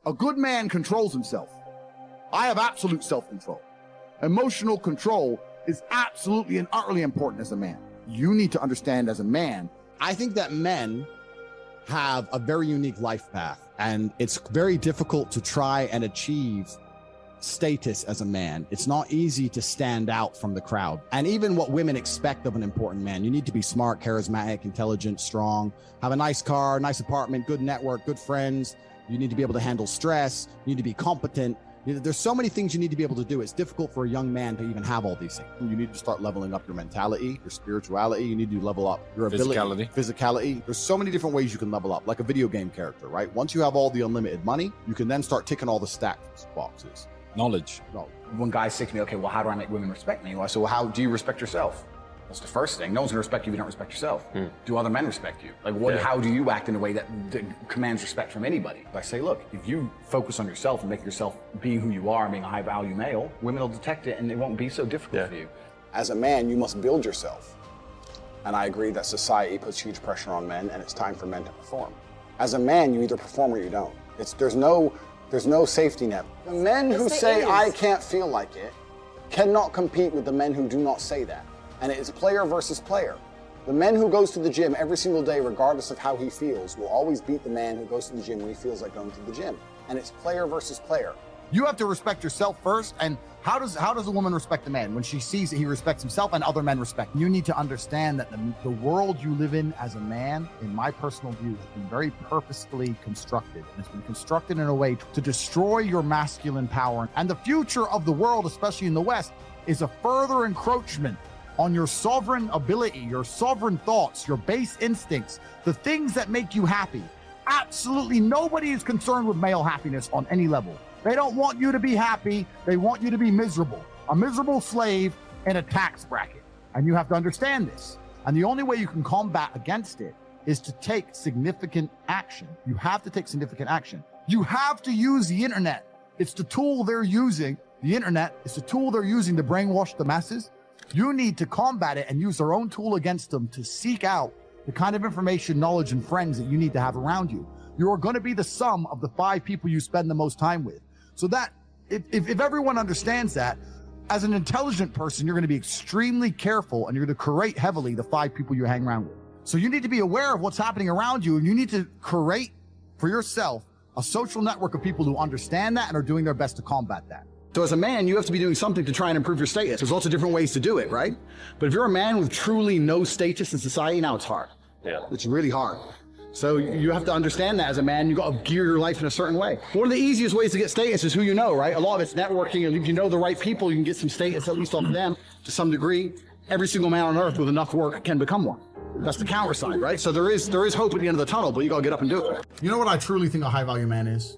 A good man controls himself. I have absolute self-control. Emotional control is absolutely and utterly important as a man. You need to understand as a man. I think that men have a very unique life path, and it's very difficult to try and achieve status as a man. It's not easy to stand out from the crowd. And even what women expect of an important man, you need to be smart, charismatic, intelligent, strong, have a nice car, nice apartment, good network, good friends. You need to be able to handle stress. You need to be competent. There's so many things you need to be able to do. It's difficult for a young man to even have all these things. You need to start leveling up your mentality, your spirituality. You need to level up your ability, physicality. There's so many different ways you can level up, like a video game character, right? Once you have all the unlimited money, you can then start ticking all the stats boxes. Knowledge. When guys say to me, okay, well, how do I make women respect me? Well, I say, well, how do you respect yourself? That's the first thing. No one's gonna respect you if you don't respect yourself. Do other men respect you? Like, how do you act in a way that commands respect from anybody? I say, look, if you focus on yourself and make yourself being who you are and being a high value male, women will detect it and it won't be so difficult for you. As a man, you must build yourself. And I agree that society puts huge pressure on men and it's time for men to perform. As a man, you either perform or you don't. There's no safety net. The men who say, I can't feel like it, cannot compete with the men who do not say that. And it is player versus player. The man who goes to the gym every single day, regardless of how he feels, will always beat the man who goes to the gym when he feels like going to the gym. And it's player versus player. You have to respect yourself first. And how does a woman respect a man? When she sees that he respects himself and other men respect. You need to understand that the world you live in as a man, in my personal view, has been very purposefully constructed. And it's been constructed in a way to destroy your masculine power. And the future of the world, especially in the West, is a further encroachment on your sovereign ability, your sovereign thoughts, your base instincts, the things that make you happy. Absolutely nobody is concerned with male happiness on any level. They don't want you to be happy. They want you to be miserable, a miserable slave in a tax bracket. And you have to understand this. And the only way you can combat against it is to take significant action. You have to take significant action. You have to use the internet. It's the tool they're using. The internet is the tool they're using to brainwash the masses. You need to combat it and use their own tool against them to seek out the kind of information, knowledge, and friends that you need to have around you. You are going to be the sum of the 5 people you spend the most time with. So that, if everyone understands that, as an intelligent person, you're going to be extremely careful and you're going to curate heavily the 5 people you hang around with. So you need to be aware of what's happening around you, and you need to curate for yourself a social network of people who understand that and are doing their best to combat that. So as a man, you have to be doing something to try and improve your status. There's lots of different ways to do it, right? But if you're a man with truly no status in society, now it's hard. It's really hard. So you have to understand that as a man, you got to gear your life in a certain way. One of the easiest ways to get status is who you know, right? A lot of it's networking, and if you know the right people, you can get some status, at least off of them, to some degree. Every single man on earth with enough work can become one. That's the counter side, right? So there is hope at the end of the tunnel, but you gotta get up and do it. You know what I truly think a high value man is?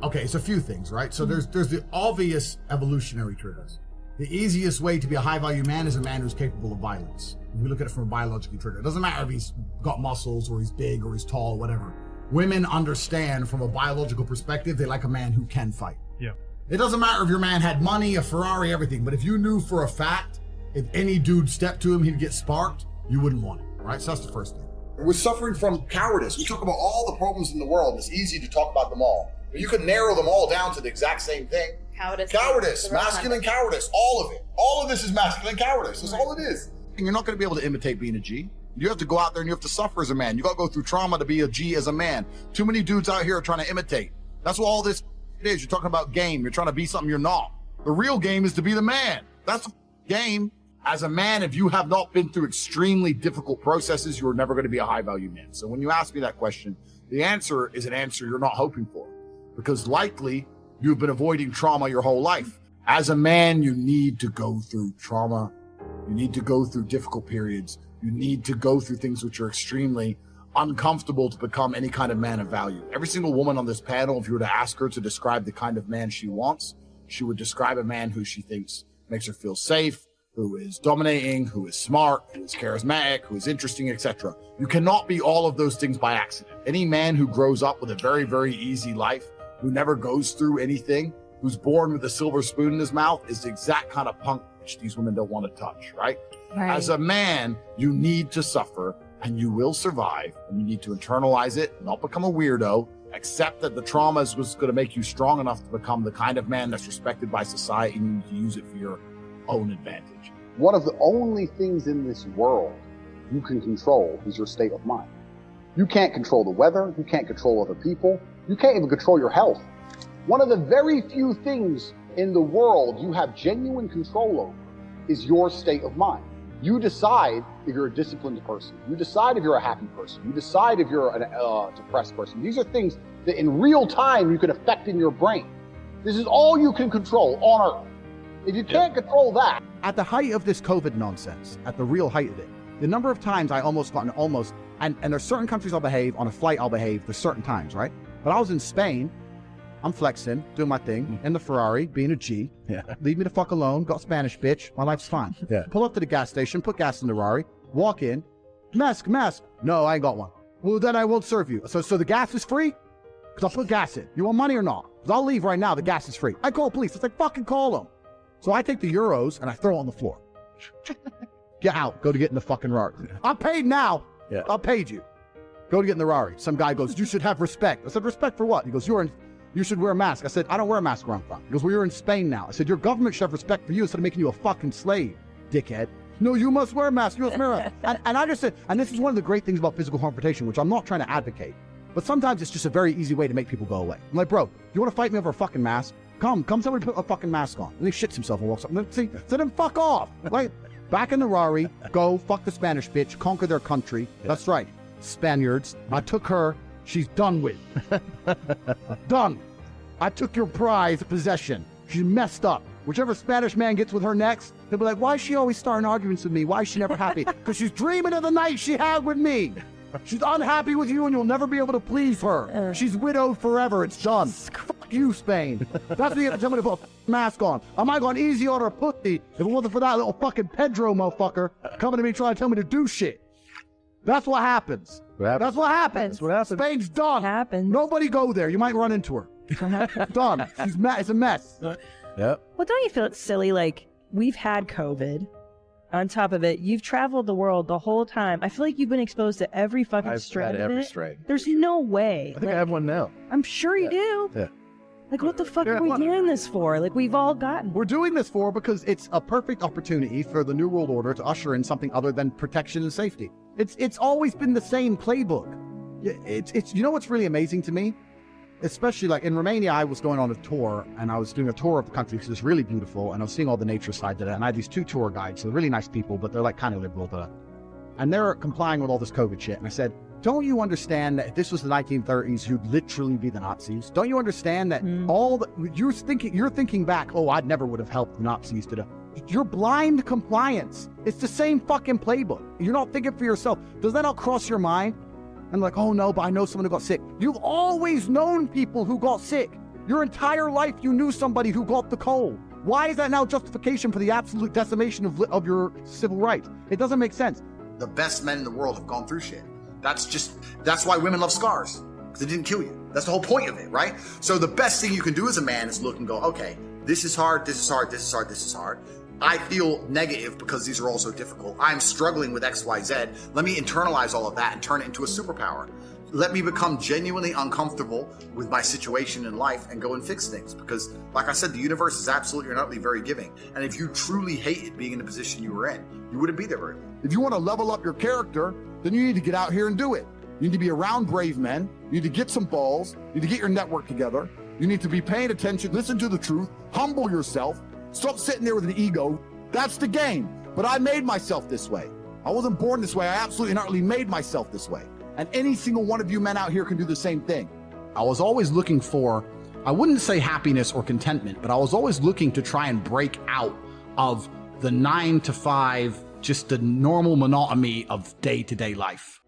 Okay, it's a few things, right? So there's the obvious evolutionary triggers. The easiest way to be a high value man is a man who's capable of violence. If we look at it from a biological trigger, it doesn't matter if he's got muscles or he's big or he's tall or whatever. Women understand from a biological perspective, they like a man who can fight. It doesn't matter if your man had money, a Ferrari, everything, but if you knew for a fact, if any dude stepped to him, he'd get sparked, you wouldn't want it. Right, so that's the first thing. We're suffering from cowardice. We talk about all the problems in the world. It's easy to talk about them all. But you can narrow them all down to the exact same thing. Cowardice, masculine cowardice, all of it. All of this is masculine cowardice. That's all it is. And you're not going to be able to imitate being a G. You have to go out there and you have to suffer as a man. You got to go through trauma to be a G as a man. Too many dudes out here are trying to imitate. That's what all this is. You're talking about game. You're trying to be something you're not. The real game is to be the man. That's the game. As a man, if you have not been through extremely difficult processes, you're never going to be a high-value man. So when you ask me that question, the answer is an answer you're not hoping for, because likely you've been avoiding trauma your whole life. As a man, you need to go through trauma. You need to go through difficult periods. You need to go through things which are extremely uncomfortable to become any kind of man of value. Every single woman on this panel, if you were to ask her to describe the kind of man she wants, she would describe a man who she thinks makes her feel safe, who is dominating, who is smart, who is charismatic, who is interesting, etc. You cannot be all of those things by accident. Any man who grows up with a very, very easy life, who never goes through anything, who's born with a silver spoon in his mouth, is the exact kind of punk which these women don't want to touch, right? As a man, you need to suffer and you will survive, and you need to internalize it, not become a weirdo, accept that the trauma is going to make you strong enough to become the kind of man that's respected by society, and you need to use it for your own advantage. One of the only things in this world you can control is your state of mind. You can't control the weather. You can't control other people. You can't even control your health. One of the very few things in the world you have genuine control over is your state of mind. You decide if you're a disciplined person. You decide if you're a happy person. You decide if you're a depressed person. These are things that in real time you can affect in your brain. This is all you can control on Earth. If you can't control that. At the height of this COVID nonsense, at the real height of it, the number of times I and there's certain countries I'll behave, on a flight I'll behave, there's certain times, right? But I was in Spain, I'm flexing, doing my thing, in the Ferrari, being a G. Yeah. Leave me the fuck alone, got a Spanish bitch, my life's fine. Yeah. Pull up to the gas station, put gas in the Ferrari, walk in, mask. No, I ain't got one. Well, then I won't serve you. So the gas is free? Because I'll put gas in. You want money or not? Because I'll leave right now, the gas is free. I call police, it's like, fucking call them. So I take the euros and I throw it on the floor. Get out, go to get in the fucking Ferrari. I'm paid now. Yeah. I paid you. Go to get in the Ferrari. Some guy goes, you should have respect. I said, respect for what? He goes, you should wear a mask. I said, I don't wear a mask where I'm from. He goes, well, you're in Spain now. I said, your government should have respect for you instead of making you a fucking slave, dickhead. No, you must wear a mask. You must wear a mask. And I just said, and this is one of the great things about physical confrontation, which I'm not trying to advocate, but sometimes it's just a very easy way to make people go away. I'm like, bro, you want to fight me over a fucking mask? Come, somebody put a fucking mask on. And he shits himself and walks up. See, so then fuck off. Like, back in the Ferrari, go, fuck the Spanish bitch, conquer their country. Yeah. That's right. Spaniards. I took her. She's done with. Done. I took your prize possession. She's messed up. Whichever Spanish man gets with her next, they'll be like, why is she always starting arguments with me? Why is she never happy? Because she's dreaming of the night she had with me. She's unhappy with you and you'll never be able to please her. She's widowed forever. It's done. Fuck you, Spain. That's the somebody put a mask on. I might gone easy on her pussy if it wasn't for that little fucking Pedro motherfucker coming to me trying to tell me to do shit. That's what happens. That's what happens. Spain's done. Nobody go there. You might run into her. Done. She's it's a mess. Yep. Well, don't you feel it's silly? Like, we've had COVID. On top of it, you've traveled the world the whole time. I feel like you've been exposed to every fucking strain. I've had every strain. There's no way. I think I have one now. I'm sure you do. Yeah. Like, what the fuck are we doing this for? Like, we've all gotten. We're doing this for because it's a perfect opportunity for the New World Order to usher in something other than protection and safety. It's always been the same playbook. It's you know what's really amazing to me? Especially like in Romania, I was going on a tour and I was doing a tour of the country because it's really beautiful and I was seeing all the nature side of it. And I had these two tour guides, so they're really nice people, but they're like kind of liberal. And they're complying with all this COVID shit. And I said, don't you understand that if this was the 1930s, you'd literally be the Nazis? Don't you understand that you're thinking back, oh, I never would have helped the Nazis today. You're blind compliance. It's the same fucking playbook. You're not thinking for yourself. Does that not cross your mind? And like, oh no, but I know someone who got sick. You've always known people who got sick. Your entire life you knew somebody who got the cold. Why is that now justification for the absolute decimation of your civil rights? It doesn't make sense. The best men in the world have gone through shit. That's why women love scars, because it didn't kill you. That's the whole point of it, right? So the best thing you can do as a man is look and go, okay, this is hard, this is hard, this is hard, this is hard. I feel negative because these are all so difficult. I'm struggling with X, Y, Z. Let me internalize all of that and turn it into a superpower. Let me become genuinely uncomfortable with my situation in life and go and fix things. Because, like I said, the universe is absolutely and utterly very giving. And if you truly hated being in the position you were in, you wouldn't be there very long. If you want to level up your character, then you need to get out here and do it. You need to be around brave men. You need to get some balls. You need to get your network together. You need to be paying attention, listen to the truth, humble yourself. Stop sitting there with an ego. That's the game. But I made myself this way. I wasn't born this way. I absolutely and utterly made myself this way. And any single one of you men out here can do the same thing. I was always looking for, I wouldn't say happiness or contentment, but I was always looking to try and break out of the 9 to 5, just the normal monotony of day-to-day life.